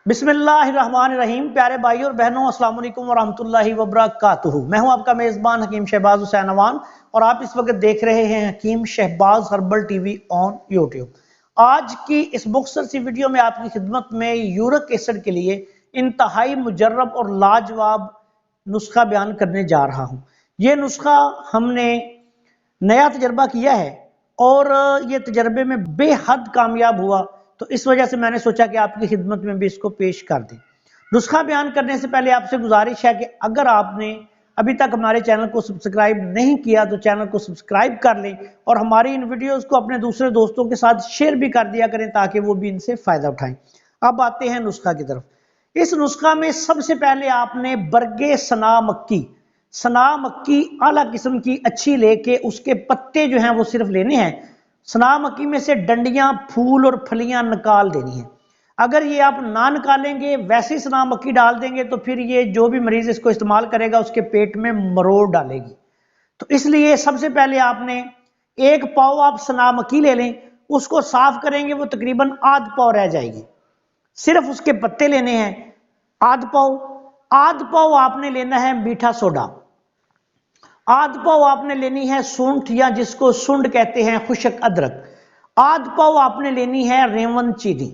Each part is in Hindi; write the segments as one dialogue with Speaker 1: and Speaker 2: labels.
Speaker 1: बिस्मिल्लाहिर्रहमानिर्रहीम। प्यारे भाई और बहनों, अस्सलाम वालेकुम वरहमतुल्लाहि वबरकातुहू। मैं हूं आपका मेज़बान हकीम शहबाज हुसैन अवान और आप इस वक्त देख रहे हैं Hakim Shahbaz herbal TV on YouTube. आज की इस मुख्तसर सी वीडियो में आपकी खिदमत में यूरिक एसिड के लिए इंतहाई मुजर्रब और लाजवाब नुस्खा बयान करने जा रहा हूँ। ये नुस्खा हमने नया तजर्बा किया है और ये तजर्बे में बेहद कामयाब हुआ, तो इस वजह से मैंने सोचा कि आपकी खिदमत में भी इसको पेश कर दें। नुस्खा बयान करने से पहले आपसे गुजारिश है कि अगर आपने अभी तक हमारे चैनल को सब्सक्राइब नहीं किया तो चैनल को सब्सक्राइब कर लें और हमारी इन वीडियोस को अपने दूसरे दोस्तों के साथ शेयर भी कर दिया करें ताकि वो भी इनसे फ़ायदा उठाएं। अब आते हैं नुस्खा की तरफ। इस नुस्खा में सबसे पहले आपने बरगे सना मक्की आला किस्म की अच्छी लेके उसके पत्ते जो हैं वो सिर्फ लेने हैं। सना मक्की में से डंडियां, फूल और फलियां निकाल देनी है। अगर ये आप ना निकालेंगे, वैसे सना मक्की डाल देंगे तो फिर ये जो भी मरीज इसको इस्तेमाल करेगा उसके पेट में मरोड़ डालेगी। तो इसलिए सबसे पहले आपने एक पाव आप सना मक्की ले लें, उसको साफ करेंगे, वो तकरीबन आध पाव रह जाएगी। सिर्फ उसके पत्ते लेने हैं आध पाव आपने लेना है मीठा सोडा, आध पाव आपने लेनी है सूंठ या जिसको सुंड कहते हैं खुशक अदरक, आध पाव आपने लेनी है रेवन चीनी।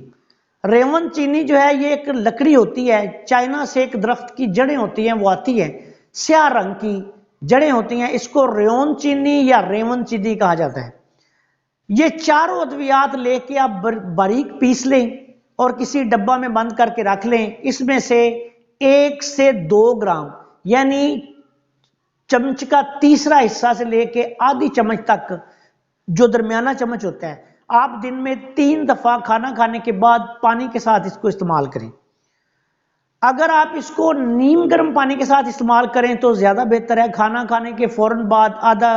Speaker 1: रेवन चीनी जो है ये एक लकड़ी होती है, चाइना से एक दरख्त की जड़ें होती हैं वो आती है, स्याह रंग की जड़ें होती हैं, इसको रेवन चीनी या रेवन चीनी कहा जाता है। ये चारों अद्वियात लेके आप बारीक पीस लें और किसी डब्बा में बंद करके रख लें। इसमें से 1 से 2 ग्राम यानी चम्मच का तीसरा हिस्सा से लेके आधी चम्मच तक, जो दरमियाना चम्मच होता है, आप दिन में 3 दफा खाना खाने के बाद पानी के साथ इसको इस्तेमाल करें। अगर आप इसको नीम गर्म पानी के साथ इस्तेमाल करें तो ज्यादा बेहतर है। खाना खाने के फौरन बाद आधा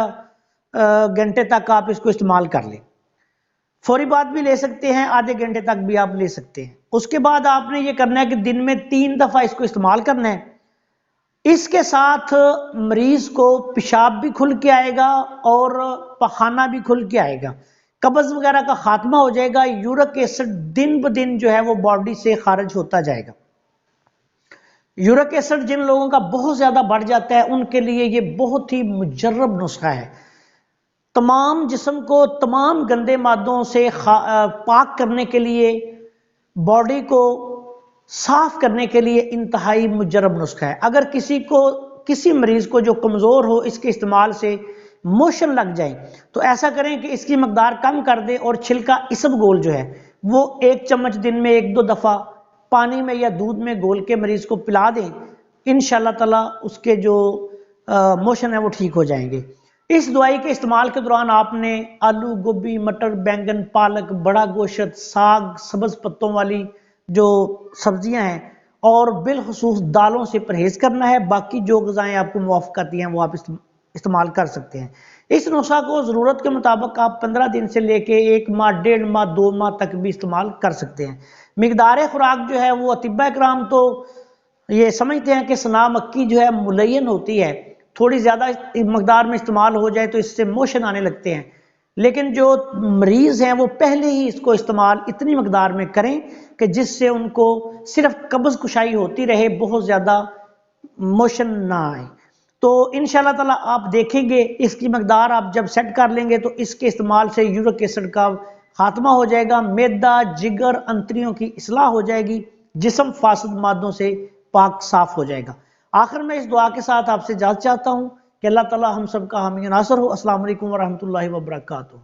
Speaker 1: घंटे तक आप इसको इस्तेमाल कर लें। फौरी बाद भी ले सकते हैं, आधे घंटे तक भी आप ले सकते हैं। उसके बाद आपने ये करना है कि दिन में 3 दफा इसको इस्तेमाल करना है। इसके साथ मरीज को पेशाब भी खुल के आएगा और पखाना भी खुल के आएगा, कब्ज वगैरह का खात्मा हो जाएगा। यूरिक एसिड दिन ब दिन जो है वो बॉडी से खारिज होता जाएगा। यूरिक एसिड जिन लोगों का बहुत ज्यादा बढ़ जाता है उनके लिए ये बहुत ही मुजर्रब नुस्खा है। तमाम जिस्म को तमाम गंदे मादों से पाक करने के लिए, बॉडी को साफ करने के लिए इंतहाई मुजर्रब नुस्खा है। अगर किसी मरीज को जो कमजोर हो, इसके इस्तेमाल से मोशन लग जाए तो ऐसा करें कि इसकी मकदार कम कर दें और छिलका इसबगोल जो है वो 1 चम्मच दिन में 1-2 दफा पानी में या दूध में घोल के मरीज को पिला दें। इंशाल्लाह ताला उसके जो मोशन है वो ठीक हो जाएंगे। इस दवाई के इस्तेमाल के दौरान आपने आलू, गोभी, मटर, बैंगन, पालक, बड़ा गोश्त, साग, सब्ज पत्तों वाली जो सब्जियां हैं और बिलखुसूस दालों से परहेज करना है। बाकी जो ग़िज़ाएं आपको मुवाफ़िक़ आती हैं वो आप इस्तेमाल कर सकते हैं। इस नुस्खा को ज़रूरत के मुताबिक आप 15 दिन से लेके 1 माह, 1.5 माह, 2 माह तक भी इस्तेमाल कर सकते हैं। मिकदार खुराक जो है वो अतिबा कराम तो ये समझते हैं कि सना मक्की जो है मुलय्यन होती है, थोड़ी ज़्यादा मकदार में इस्तेमाल हो जाए तो इससे मोशन आने लगते हैं। लेकिन जो मरीज हैं वो पहले ही इसको इस्तेमाल इतनी मकदार में करें कि जिससे उनको सिर्फ कब्ज कुशाई होती रहे, बहुत ज़्यादा मोशन ना आए। तो इंशाल्लाह ताला आप देखेंगे इसकी मकदार आप जब सेट कर लेंगे तो इसके इस्तेमाल से यूरिक एसिड का खात्मा हो जाएगा, मैदा, जिगर, अंतरियों की इस्लाह हो जाएगी, जिस्म फासिद मादों से पाक साफ हो जाएगा। आखिर में इस दुआ के साथ आपसे इजाज़त चाहता हूँ कि अल्लाह ताला हम सबका हामी नासर हो। अस्सलाम वालेकुम वरहमतुल्लाहि वबरकातुहू।